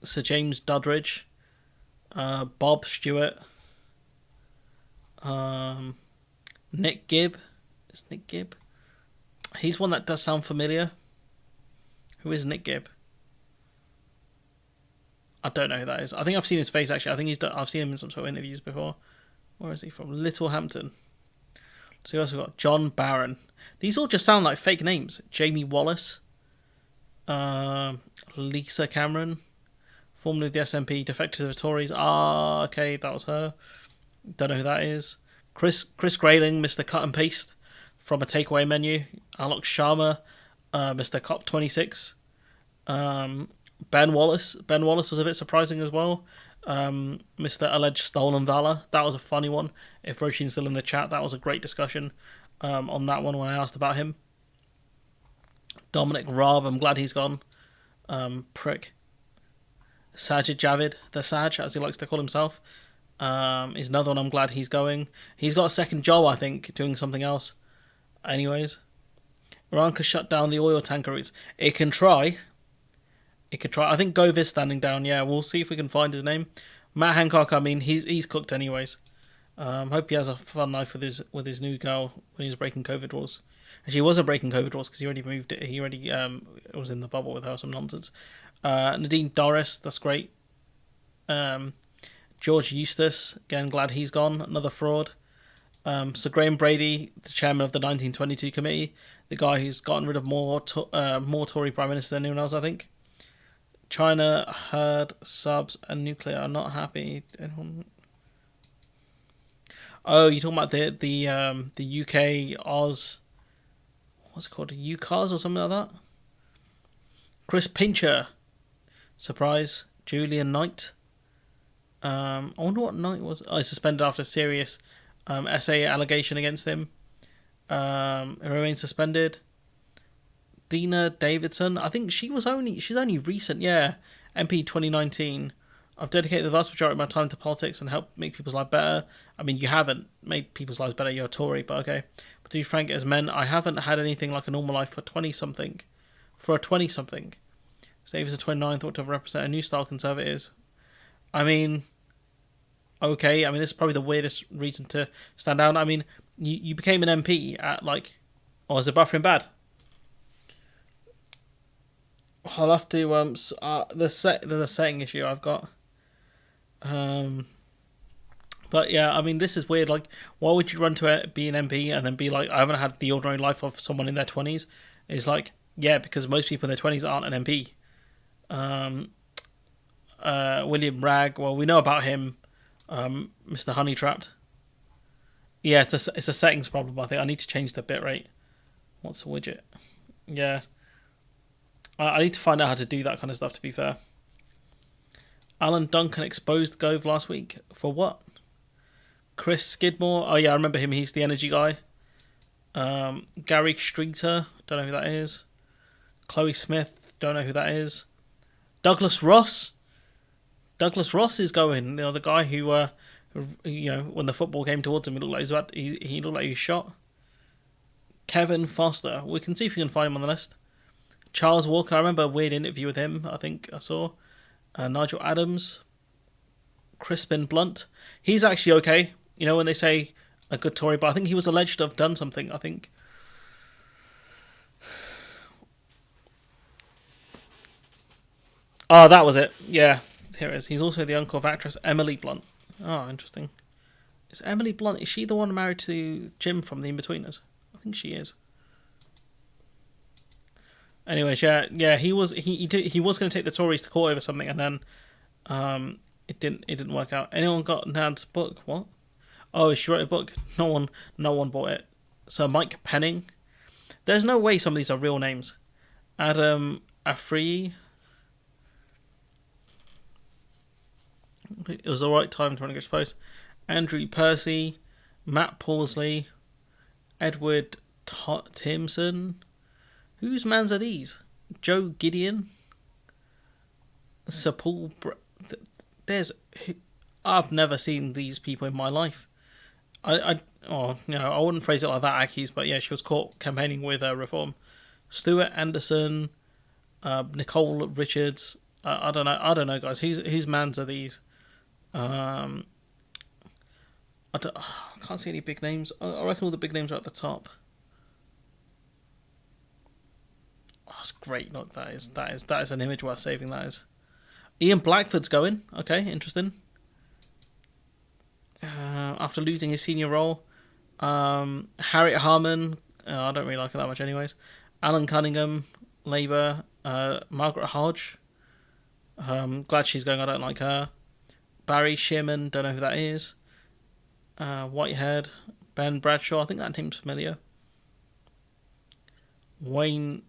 Sir James Doddridge, Bob Stewart, Nick Gibb. Is Nick Gibb? He's one that does sound familiar. Who is Nick Gibb? I don't know who that is. I think I've seen his face, actually. I think I've seen him in some sort of interviews before. Where is he from? Littlehampton. So we also got John Barron. These all just sound like fake names. Jamie Wallace. Lisa Cameron, formerly of the SNP, defected to the Tories. Ah, okay, that was her. Don't know who that is. Chris Grayling, Mr. Cut and Paste from a takeaway menu. Alok Sharma, Mr. Cop 26. Ben Wallace. Ben Wallace was a bit surprising as well. Mr. Alleged Stolen Valor. That was a funny one. If Roshin's still in the chat, that was a great discussion on that one when I asked about him. Dominic Raab, I'm glad he's gone. Prick. Sajid Javid, the Saj, as he likes to call himself, is another one I'm glad he's going. He's got a second job, I think, doing something else. Anyways. Iran could shut down the oil tanker routes. It can try. I think Govi's standing down. Yeah, we'll see if we can find his name. Matt Hancock, I mean, he's cooked anyways. Hope he has a fun life with his new girl when he was breaking COVID rules. Actually, he wasn't breaking COVID rules because he already moved it. He already was in the bubble with her or some nonsense. Nadine Doris, that's great. George Eustace, again, glad he's gone. Another fraud. Sir Graham Brady, the chairman of the 1922 committee, the guy who's gotten rid of more Tory prime minister than anyone else, I think. China heard subs and nuclear are not happy. Anyone? Oh, you're talking about the UK Oz. What's it called? UCAS or something like that. Chris Pincher, surprise. Julian Knight. I wonder what Knight was. Oh, he's suspended after a serious SA allegation against him. It remains suspended. Dina Davidson, I think she's only recent, yeah. MP 2019. I've dedicated the vast majority of my time to politics and helped make people's lives better. I mean, you haven't made people's lives better, you're a Tory, but okay. But to be frank, as men, I haven't had anything like a normal life for 20-something. For a 20-something. Davis at 29 thought to represent a new style conservatives. I mean, okay, I mean, this is probably the weirdest reason to stand down. I mean, you became an MP at like, oh, is the buffering bad? I'll have to the setting issue I've got. But yeah, I mean, this is weird. Like, why would you run to be an MP and then be like, I haven't had the ordinary life of someone in their 20s? It's like, yeah, because most people in their 20s aren't an MP. William Bragg, well, we know about him. Mr. Honeytrapped. Yeah, it's a settings problem, I think. I need to change the bitrate. What's the widget? Yeah. I need to find out how to do that kind of stuff, to be fair. Alan Duncan exposed Gove last week. For what? Chris Skidmore. Oh, yeah, I remember him. He's the energy guy. Gary Streeter. Don't know who that is. Chloe Smith. Don't know who that is. Douglas Ross. Douglas Ross is going. You know, the guy who, when the football came towards him, he looked like he looked like he was shot. Kevin Foster. We can see if we can find him on the list. Charles Walker, I remember a weird interview with him, I think I saw. Nigel Adams. Crispin Blunt. He's actually okay. You know, when they say a good Tory, but I think he was alleged to have done something, I think. Oh, that was it. Yeah, here it is. He's also the uncle of actress Emily Blunt. Oh, interesting. Is Emily Blunt, is she the one married to Jim from The In-Betweeners? I think she is. Anyways, yeah, he was going to take the Tories to court over something, and then it didn't work out. Anyone got Nad's book? What? Oh, she wrote a book. No one bought it. So Mike Penning. There's no way some of these are real names. Adam Afri. It was the right time to run a post. Andrew Percy, Matt Paulsley, Edward Timson. Whose mans are these? Joe Gideon, Sir Paul. I've never seen these people in my life. I wouldn't phrase it like that, Akis, but yeah, she was caught campaigning with reform. Stuart Anderson, Nicole Richards. I don't know, guys. Whose mans are these? I can't see any big names. I reckon all the big names are at the top. Oh, that's great. Look, that is an image worth saving. That is. Ian Blackford's going. Okay, interesting. After losing his senior role, Harriet Harman. I don't really like her that much, anyways. Alan Cunningham, Labour. Margaret Hodge. Glad she's going. I don't like her. Barry Shearman, don't know who that is. Whitehead. Ben Bradshaw, I think that name's familiar. Wayne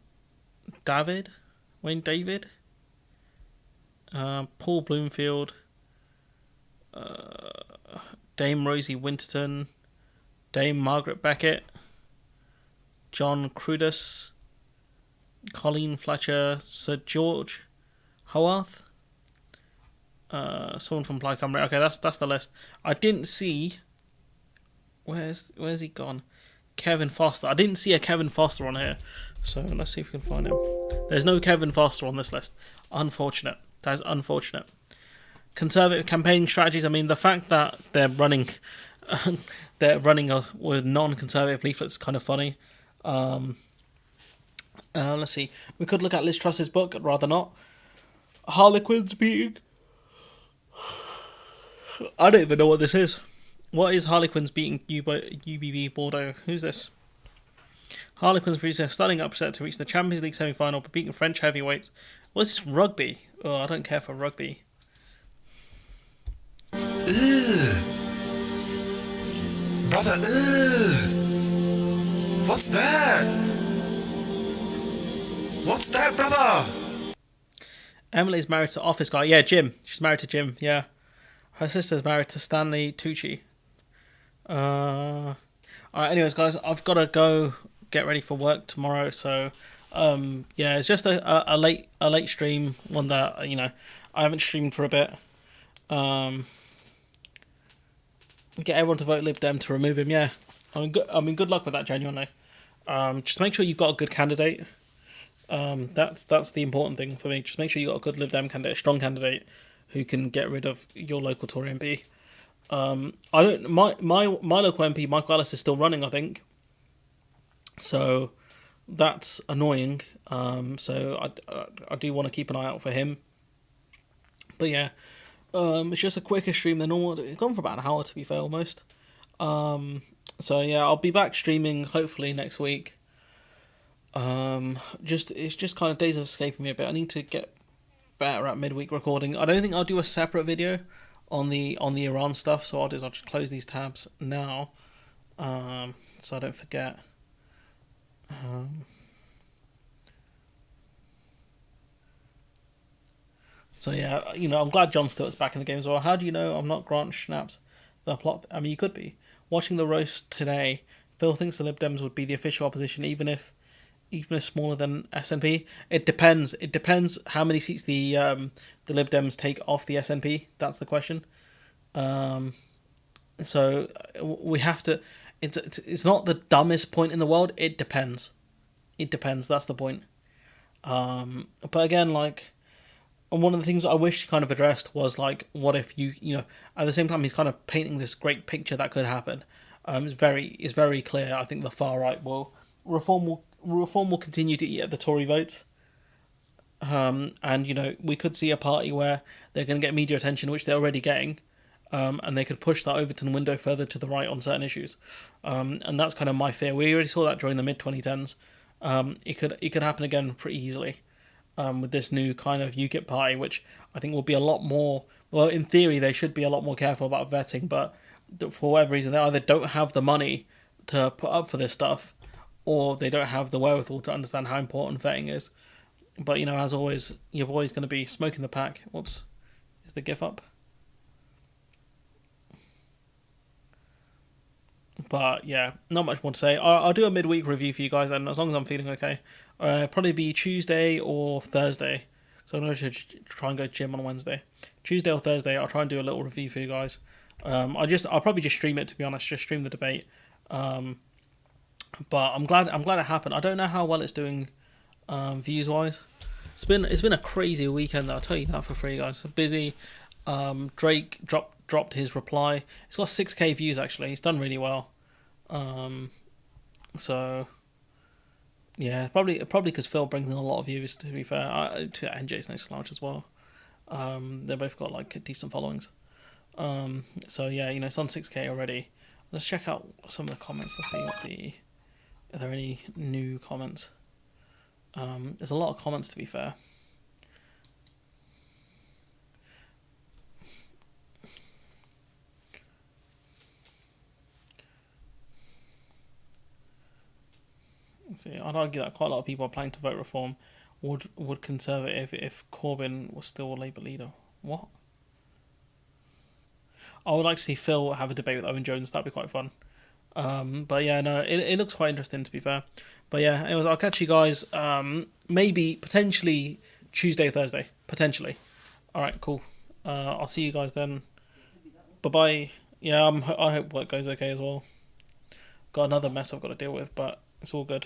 David. Paul Bloomfield. Dame Rosie Winterton. Dame Margaret Beckett. John Cruddas. Colleen Fletcher. Sir George Howarth. Someone from Plaid Cymru. Okay, that's the list. I didn't see. Where's he gone? Kevin Foster. I didn't see a Kevin Foster on here, so let's see if we can find him. There's no Kevin Foster on this list. Unfortunate. That is unfortunate. Conservative campaign strategies. I mean, the fact that they're running with non-conservative leaflets is kind of funny. Let's see. We could look at Liz Truss's book. I'd rather not. Harlequins meeting. I don't even know what this is. What is Harlequins beating UBB Bordeaux? Who's this? Harlequins produce a stunning upset to reach the Champions League semi-final by beating French heavyweights. What's this, rugby? Oh, I don't care for rugby. Ugh. Brother, ugh. What's that? What's that, brother? Emily's married to Office Guy. Yeah, Jim. She's married to Jim, yeah. Her sister's married to Stanley Tucci. Alright, anyways, guys, I've got to go get ready for work tomorrow, so yeah, it's just a late stream, one that, I haven't streamed for a bit. Get everyone to vote Lib Dem to remove him, yeah. I mean, good luck with that, genuinely. Just make sure you've got a good candidate. That's the important thing for me. Just make sure you got a good Lib Dem candidate, a strong candidate who can get rid of your local Tory MP. My local MP, Michael Ellis, is still running, I think. So that's annoying. So I do want to keep an eye out for him. But yeah, it's just a quicker stream than normal. It's gone for about an hour, to be fair, almost. So yeah, I'll be back streaming hopefully next week. It's just kind of days of escaping me a bit. I need to get better at midweek recording. I don't think I'll do a separate video on the Iran stuff, so I'll just close these tabs now, so I don't forget. So yeah, I'm glad Jon Stewart's back in the game as well. How do you know I'm not Grant Schnapp's the plot? I mean, you could be. Watching the roast today, Phil thinks the Lib Dems would be the official opposition, even if smaller than SNP. It depends. It depends how many seats the Lib Dems take off the SNP. That's the question. So we have to. It's not the dumbest point in the world. It depends. It depends. That's the point. But again, and one of the things I wish he kind of addressed was what if at the same time he's kind of painting this great picture that could happen. It's very clear. I think the far right reform will continue to eat at the Tory votes. And we could see a party where they're going to get media attention, which they're already getting, and they could push that Overton window further to the right on certain issues. And that's kind of my fear. We already saw that during the mid-2010s. It could happen again pretty easily. With this new kind of UKIP party, which I think will be a lot more. Well, in theory, they should be a lot more careful about vetting, but for whatever reason, they either don't have the money to put up for this stuff, or they don't have the wherewithal to understand how important vetting is. But as always, your boy's going to be smoking the pack. Whoops, is the GIF up? But yeah, not much more to say. I'll do a midweek review for you guys, and as long as I'm feeling okay, probably be Tuesday or Thursday. So I'm going to try and go gym on Wednesday. Tuesday or Thursday, I'll try and do a little review for you guys. I'll probably just stream it, to be honest. Just stream the debate. But I'm glad it happened. I don't know how well it's doing, views wise. It's been a crazy weekend. I'll tell you that for free, guys. Busy. Drake dropped his reply. It's got 6K views actually. He's done really well. So yeah, probably because Phil brings in a lot of views. To be fair, and Jason Slouch as well. They both got decent followings. So yeah, it's on 6K already. Let's check out some of the comments. Let's see are there any new comments. There's a lot of comments, to be fair. See, I'd argue that quite a lot of people are planning to vote Reform would Conservative if Corbyn was still a Labour leader. What? I would like to see Phil have a debate with Owen Jones. That'd be quite fun. But yeah, no, it looks quite interesting, to be fair. But yeah, anyways, I'll catch you guys maybe, potentially, Tuesday or Thursday. Potentially. Alright, cool. I'll see you guys then. Bye-bye. Yeah, I hope work goes okay as well. Got another mess I've got to deal with, but it's all good.